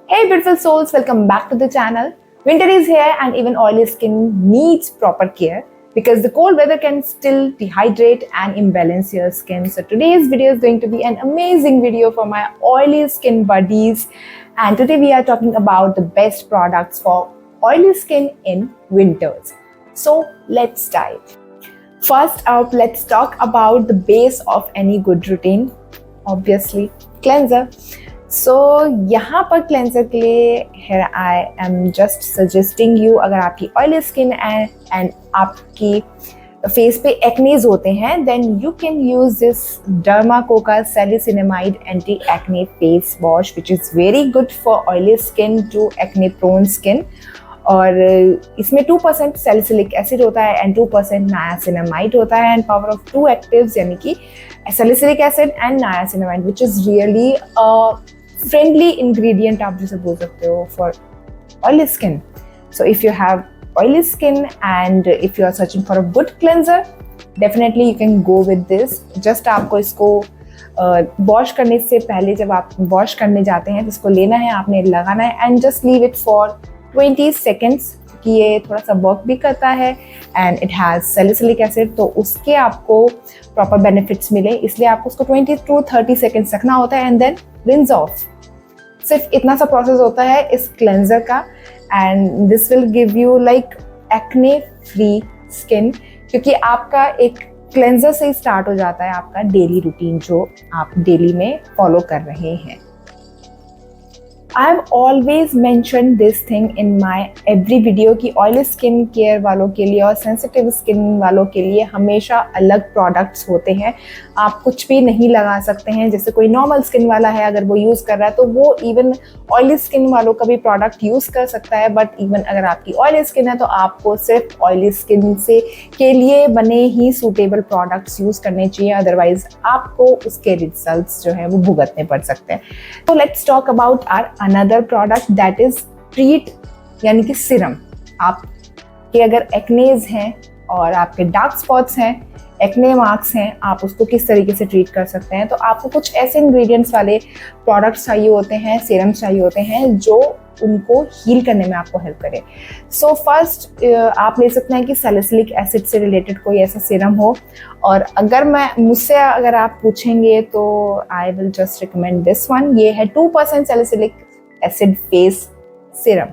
Hey beautiful souls, welcome back to the channel. Winter is here and even oily skin needs proper care because the cold weather can still dehydrate and imbalance your skin. So today's video is going to be an amazing video for my oily skin buddies, and today we are talking about the best products for oily skin in winters. So let's dive. First up, let's talk about the base of any good routine, obviously cleanser. सो यहाँ पर cleanser के लिए here I am just suggesting you, अगर आपकी oily skin and आपकी face पे acnes होते हैं then you can use this डर्माकोका सैलिसिनामाइड anti acne face wash which is very good for oily skin to acne prone skin. और इसमें 2% सैलिसिलिक एसिड होता है एंड 2% नायासिनामाइड होता है एंड पावर ऑफ 2 एक्टिव्स यानी कि salicylic acid and niacinamide which is really friendly ingredient आप जिसे बोल सकते हो for oily skin. So if you have oily skin and if you are searching for a good cleanser definitely you can go with this. Just आपको इसको wash करने से पहले जब आप वॉश करने जाते हैं तो इसको लेना है, आपने लगाना है and just leave it for 20 seconds कि ये थोड़ा सा वर्क भी करता है and it has salicylic acid, तो उसके आपको प्रॉपर बेनिफिट्स मिले, इसलिए आपको उसको 20 to 30 सेकेंड्स रखना होता है एंड देन रिंस ऑफ। सिर्फ इतना सा प्रोसेस होता है इस क्लेंजर का and this will give you like acne free skin, क्योंकि आपका एक क्लेंजर से ही स्टार्ट हो जाता है आपका डेली रूटीन जो आप डेली में फॉलो कर रहे हैं। I have always mentioned this thing in my every video कि ऑयली स्किन केयर वालों के लिए और सेंसिटिव स्किन वालों के लिए हमेशा अलग प्रोडक्ट्स होते हैं। आप कुछ भी नहीं लगा सकते हैं। जैसे कोई नॉर्मल स्किन वाला है अगर वो यूज़ कर रहा है तो वो इवन ऑयली स्किन वालों का भी प्रोडक्ट यूज़ कर सकता है, बट इवन अगर आपकी ऑयली स्किन है तो आपको सिर्फ ऑयली स्किन से के लिए बने ही सूटेबल प्रोडक्ट्स यूज़ करने चाहिए, अदरवाइज आपको उसके रिजल्ट्स जो है वो भुगतने पड़ सकते हैं। तो let's talk about our another product that is treat यानी कि सिरम। आपके अगर एक्नेज हैं और आपके डार्क स्पॉट्स हैं, एक्ने मार्क्स हैं, आप उसको किस तरीके से ट्रीट कर सकते हैं, तो आपको कुछ ऐसे इंग्रेडिएंट्स वाले प्रोडक्ट्स चाहिए होते हैं, सीरम्स चाहिए होते हैं जो उनको हील करने में आपको हेल्प करे। सो फर्स्ट आप ले सकते हैं कि सैलिसिलिक एसिड से रिलेटेड कोई ऐसा सीरम हो, और अगर मुझसे अगर आप पूछेंगे तो I will just recommend this one. ये है 2% salicylic acid face serum.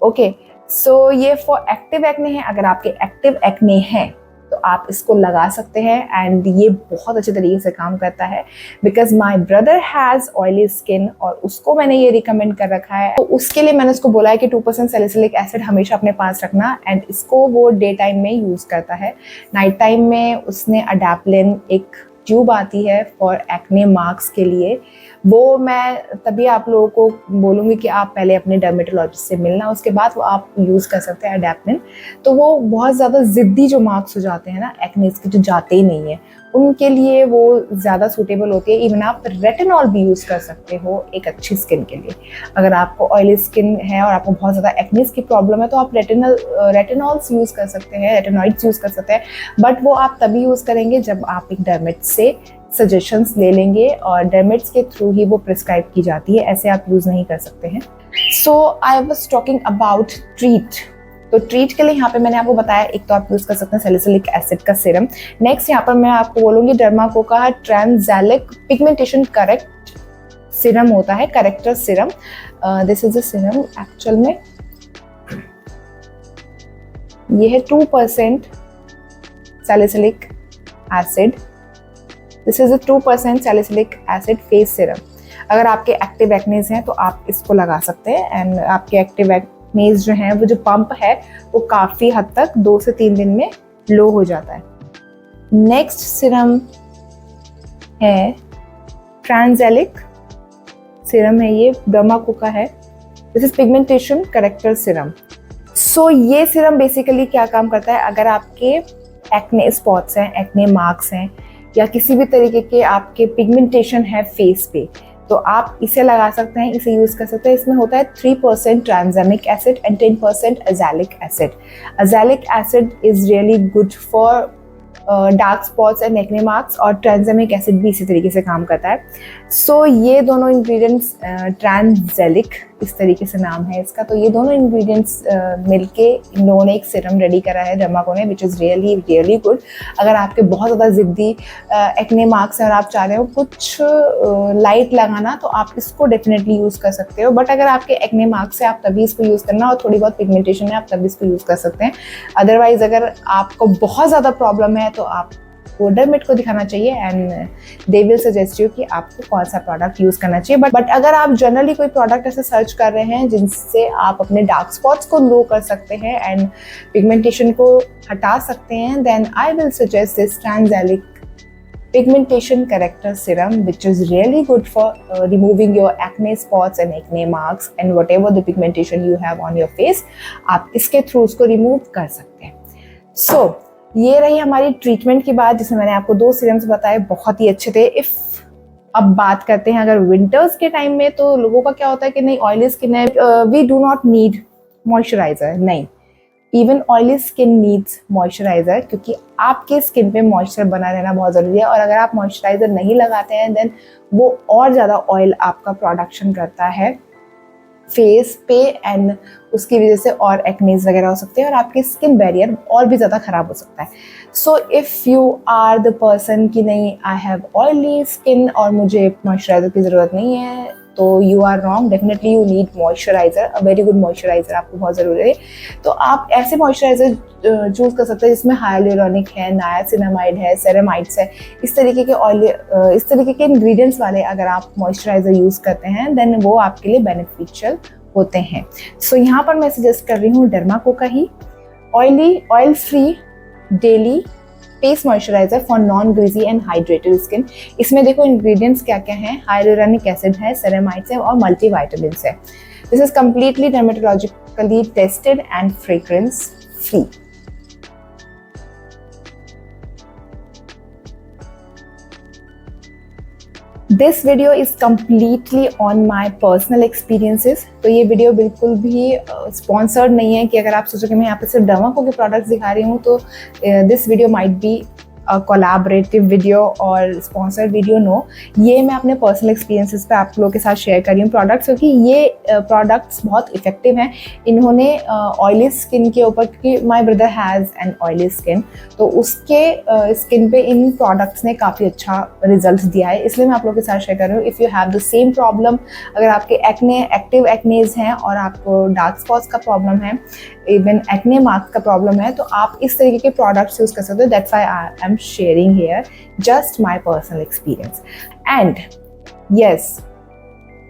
Okay, so ये फॉर एक्टिव एक्ने है। अगर आपके एक्टिव एक्ने हैं तो आप इसको लगा सकते हैं एंड ये बहुत अच्छे तरीके से काम करता है because my brother has oily skin और उसको मैंने ये रिकमेंड कर रखा है, तो उसके लिए मैंने उसको बोला है कि 2% सैलिसिलिक एसिड हमेशा अपने पास रखना एंड इसको वो डे टाइम में यूज़ करता है। नाइट टाइम में उसने अडैप्लिन एक ट्यूब आती है फॉर एक्ने मार्क्स के लिए, वो मैं तभी आप लोगों को बोलूँगी कि आप पहले अपने डर्मेटोलॉजिस्ट से मिलना, उसके बाद वो आप यूज़ कर सकते हैं अडैप्लिन। तो वो बहुत ज़्यादा ज़िद्दी जो मार्क्स हो जाते हैं ना एक्नेस के, जो जाते ही नहीं है, उनके लिए वो ज़्यादा सूटेबल होती है। इवन आप रेटिनॉल भी यूज़ कर सकते हो एक अच्छी स्किन के लिए। अगर आपको ऑयली स्किन है और आपको बहुत ज़्यादा एक्नेस की प्रॉब्लम है तो आप रेटिनॉल्स यूज़ कर सकते हैं, रेटिनॉइड्स यूज़ कर सकते हैं, बट वो आप तभी यूज़ करेंगे जब आप एक डर्मेट से सजेशंस ले लेंगे और डर्मेट्स के थ्रू ही वो प्रिस्क्राइब की जाती है, ऐसे आप यूज़ नहीं कर सकते हैं। So I was talking about treat. तो ट्रीट के लिए यहाँ पे मैंने आपको बताया, एक तो आप यूज़ कर सकते हैं सैलिसिलिक एसिड का सीरम। नेक्स्ट यहाँ पर मैं आपको बोलूँगी डर्माकोका ट्रांसैलिक पिगमेंटेशन करेक्ट सीरम होता है, character serum. This is a serum actual में ये है 2% salicylic acid. This is a 2% salicylic acid face serum. अगर आपके एक्टिव एक्नेज हैं तो आप इसको लगा सकते हैं एंड आपके एक्टिव एक्नेज जो हैं वो जो पंप है वो काफ़ी हद तक 2 से 3 दिन में लो हो जाता है। नेक्स्ट सीरम है ट्रांसैलिक सीरम है, ये डर्माकोका है। This is pigmentation corrector serum. So ये सीरम बेसिकली क्या काम करता है, अगर आपके एक्ने स्पॉट्स हैं, एक्ने मार्क्स हैं या किसी भी तरीके के आपके पिगमेंटेशन है फेस पे, तो आप इसे लगा सकते हैं, इसे यूज़ कर सकते हैं। इसमें होता है 3% tranexamic acid and 10% azelaic acid. Azelaic acid is really good for dark spots and acne marks, और ट्रांसैमिक एसिड भी इसी तरीके से काम करता है। सो ये दोनों इंग्रेडिएंट्स, ट्रांसजेलिक इस तरीके से नाम है इसका, तो ये दोनों इंग्रेडिएंट्स मिलके इन लोगों ने एक सीरम रेडी करा है डर्माको ने, विच इज़ रियली रियली गुड। अगर आपके बहुत ज़्यादा ज़िद्दी एक्ने मार्क्स हैं और आप चाह रहे हो कुछ लाइट लगाना, तो आप इसको डेफिनेटली यूज़ कर सकते हो। बट अगर आपके एक्ने मार्क्स है आप तभी इसको यूज़ करना, और थोड़ी बहुत पिगमेंटेशन है आप तभी इसको यूज़ कर सकते हैं। अदरवाइज अगर आपको बहुत ज़्यादा प्रॉब्लम है तो आप डर्मेट को दिखाना चाहिए and they will suggest you कि आपको कौन सा प्रोडक्ट यूज करना चाहिए। बट अगर आप जनरली कोई प्रोडक्ट ऐसे सर्च कर रहे हैं जिनसे आप अपने डार्क स्पॉट्स को लो कर सकते हैं एंड पिगमेंटेशन को हटा सकते हैं, then I will suggest this ट्रांसजेलिक pigmentation corrector serum, which is really good for removing your acne spots and acne marks and whatever the pigmentation you have on your face, आप इसके through उसको remove कर सकते हैं। सो ये रही हमारी ट्रीटमेंट की बात, जिसमें मैंने आपको 2 सीरम्स बताए, बहुत ही अच्छे थे। अब बात करते हैं अगर विंटर्स के टाइम में, तो लोगों का क्या होता है कि नहीं ऑयली स्किन है, we do not need moisturiser. नहीं, even oily skin needs moisturiser, क्योंकि आपके स्किन पे मॉइस्चर बना रहना बहुत ज़रूरी है। और अगर आप मॉइस्चराइजर नहीं लगाते हैं देन वो और ज़्यादा ऑयल आपका प्रोडक्शन करता है फेस पे, एंड उसकी वजह से और एक्नेज वगैरह हो सकते हैं और आपकी स्किन बैरियर और भी ज़्यादा ख़राब हो सकता है। So if you are the person कि नहीं आई हैव ऑयली स्किन और मुझे मॉइस्चराइजर की ज़रूरत नहीं है, तो you are wrong. Definitely you need moisturizer, a very good moisturizer आपको बहुत ज़रूरी है। तो आप ऐसे मॉइस्चराइजर चूज़ कर सकते हैं जिसमें हाइलुरोनिक है, नायासिनामाइड है, सेरेमाइड्स है, इस तरीके के ऑयल, इस तरीके के इंग्रेडिएंट्स वाले अगर आप मॉइस्चराइजर यूज़ करते हैं देन वो आपके लिए बेनिफिशियल होते हैं। सो यहाँ पर मैं सजेस्ट कर रही हूँ डर्माको का ही oil free daily face moisturiser for non greasy and hydrated skin. इसमें देखो इंग्रेडिएंट्स क्या क्या हैं, हाइलुरोनिक एसिड है, सेरेमाइड्स है और मल्टीविटामिन्स है। This is completely dermatologically tested and fragrance free. This video is completely on my personal experiences. तो ये वीडियो बिल्कुल भी स्पॉन्सर्ड नहीं है कि अगर आप सोचो कि मैं यहाँ पे सिर्फ डर्माको के प्रोडक्ट्स दिखा रही हूँ, तो this video might be collaborative video और स्पॉन्सर्ड वीडियो। नो, ये मैं अपने पर्सनल एक्सपीरियंसेस पे आप लोगों के साथ शेयर कर रही हूँ प्रोडक्ट्स, क्योंकि ये प्रोडक्ट्स बहुत इफेक्टिव हैं। इन्होंने ऑयली स्किन के ऊपर, क्योंकि my brother has an oily skin, तो उसके स्किन पे इन प्रोडक्ट्स ने काफ़ी अच्छा रिजल्ट दिया है, इसलिए मैं आप लोगों के साथ शेयर कर रही हूँ। If you have the same problem, अगर आपके एक्टिव एक्नेज हैं और आपको डार्क स्पॉट्स का प्रॉब्लम है, इवन एक्ने मार्क्स का प्रॉब्लम है, तो आप इस तरीके के प्रोडक्ट्स यूज़ कर सकते हो। That's why I am sharing here just my personal experience. And yes,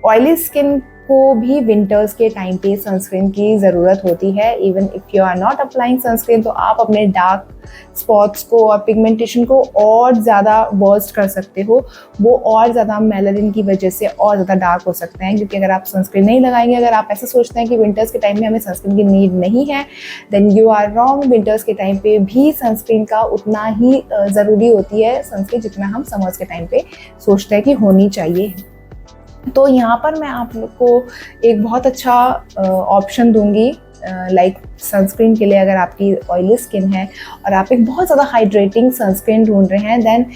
oily skin को भी विंटर्स के टाइम पे सनस्क्रीन की ज़रूरत होती है। Even if you are not applying sunscreen, तो आप अपने डार्क स्पॉट्स को और पिगमेंटेशन को और ज़्यादा बर्स्ट कर सकते हो, वो और ज़्यादा मेलानिन की वजह से और ज़्यादा डार्क हो सकते हैं। क्योंकि अगर आप सनस्क्रीन नहीं लगाएंगे, अगर आप ऐसा सोचते हैं कि विंटर्स के टाइम में हमें सनस्क्रीन की नीड नहीं है, then you are wrong. Winters के टाइम पे भी सनस्क्रीन का उतना ही ज़रूरी होती है सनस्क्रीन जितना हम समर्स के टाइम पे सोचते हैं कि होनी चाहिए। तो यहाँ पर मैं आप लोग को एक बहुत अच्छा ऑप्शन दूंगी लाइक सनस्क्रीन के लिए। अगर आपकी ऑयली स्किन है और आप एक बहुत ज़्यादा हाइड्रेटिंग सनस्क्रीन ढूंढ रहे हैं, then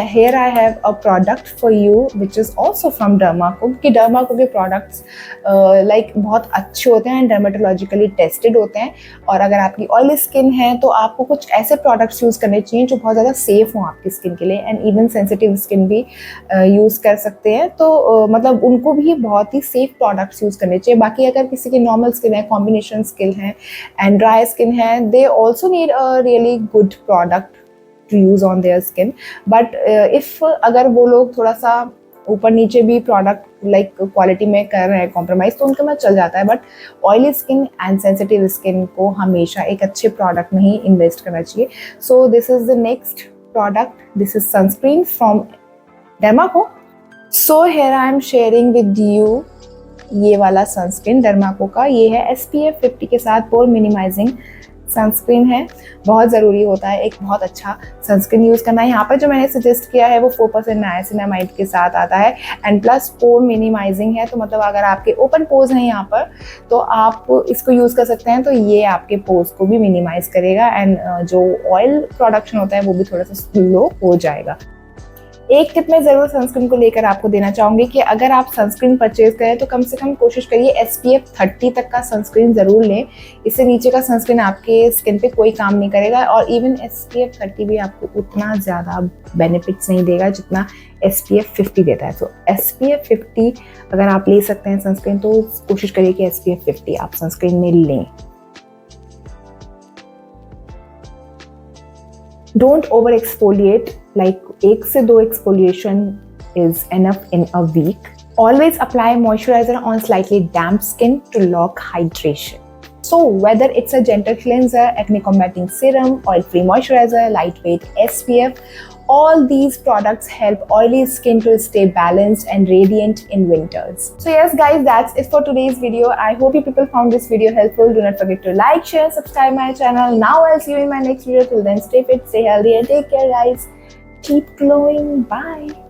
here I have a product for you which is also from Dermaco, क्योंकि Dermaco के products लाइक बहुत अच्छे होते हैं, डर्मेटोलॉजिकली टेस्टेड होते हैं। और अगर आपकी ऑयली स्किन है तो आपको कुछ ऐसे प्रोडक्ट्स यूज़ करने चाहिए जो बहुत ज़्यादा सेफ हों आपकी स्किन के लिए, एंड इवन सेंसिटिव स्किन भी यूज़ कर सकते हैं। तो मतलब उनको भी बहुत ही सेफ प्रोडक्ट्स यूज़ करने चाहिए। बाकी अगर किसी की नॉर्मल स्किन है, कॉम्बिनेशन स्किन है एंड ड्राई स्किन है, they also need a really good product to use on their skin. But if अगर वो लोग थोड़ा सा ऊपर नीचे भी प्रोडक्ट लाइक क्वालिटी में कर रहे हैं कॉम्प्रोमाइज़, तो उनके में चल जाता है। But oily skin and sensitive skin को हमेशा एक अच्छे प्रोडक्ट में ही इन्वेस्ट करना चाहिए। So this is the next product, this is sunscreen from Dermaco. So here I am sharing with you ये वाला सनस्क्रीन Dermaco का। ये है SPF 50 के साथ पोर मिनिमाइजिंग सनस्क्रीन है, बहुत ज़रूरी होता है एक बहुत अच्छा सनस्क्रीन यूज़ करना। यहाँ पर जो मैंने सजेस्ट किया है वो 4% नाइसिनामाइड के साथ आता है एंड प्लस पोर मिनिमाइजिंग है। तो मतलब अगर आपके ओपन पोर्स हैं यहाँ पर तो आप इसको यूज़ कर सकते हैं, तो ये आपके पोर्स को भी मिनिमाइज करेगा एंड जो ऑयल प्रोडक्शन होता है वो भी थोड़ा सा स्लो हो जाएगा। एक टिप मैं ज़रूर सनस्क्रीन को लेकर आपको देना चाहूँगी कि अगर आप सनस्क्रीन परचेज करें तो कम से कम कोशिश करिए SPF 30 तक का सनस्क्रीन ज़रूर लें। इससे नीचे का सनस्क्रीन आपके स्किन पे कोई काम नहीं करेगा और इवन SPF 30 भी आपको उतना ज़्यादा बेनिफिट्स नहीं देगा जितना SPF 50 देता है। तो SPF 50 अगर आप ले सकते हैं सनस्क्रीन तो कोशिश करिए कि SPF 50 आप सनस्क्रीन में लें। Don't over exfoliate, like 1 से 2 exfoliation is enough in a week. Always apply moisturizer on slightly damp skin to lock hydration. So whether it's a gentle cleanser, acne combating serum, oil-free moisturizer, lightweight SPF, all these products help oily skin to stay balanced and radiant in winters. So yes guys, that's it for today's video. I hope you people found this video helpful. Do not forget to like, share, subscribe my channel. Now I'll see you in my next video. Till then, stay fit, stay healthy and take care guys. Keep glowing. Bye.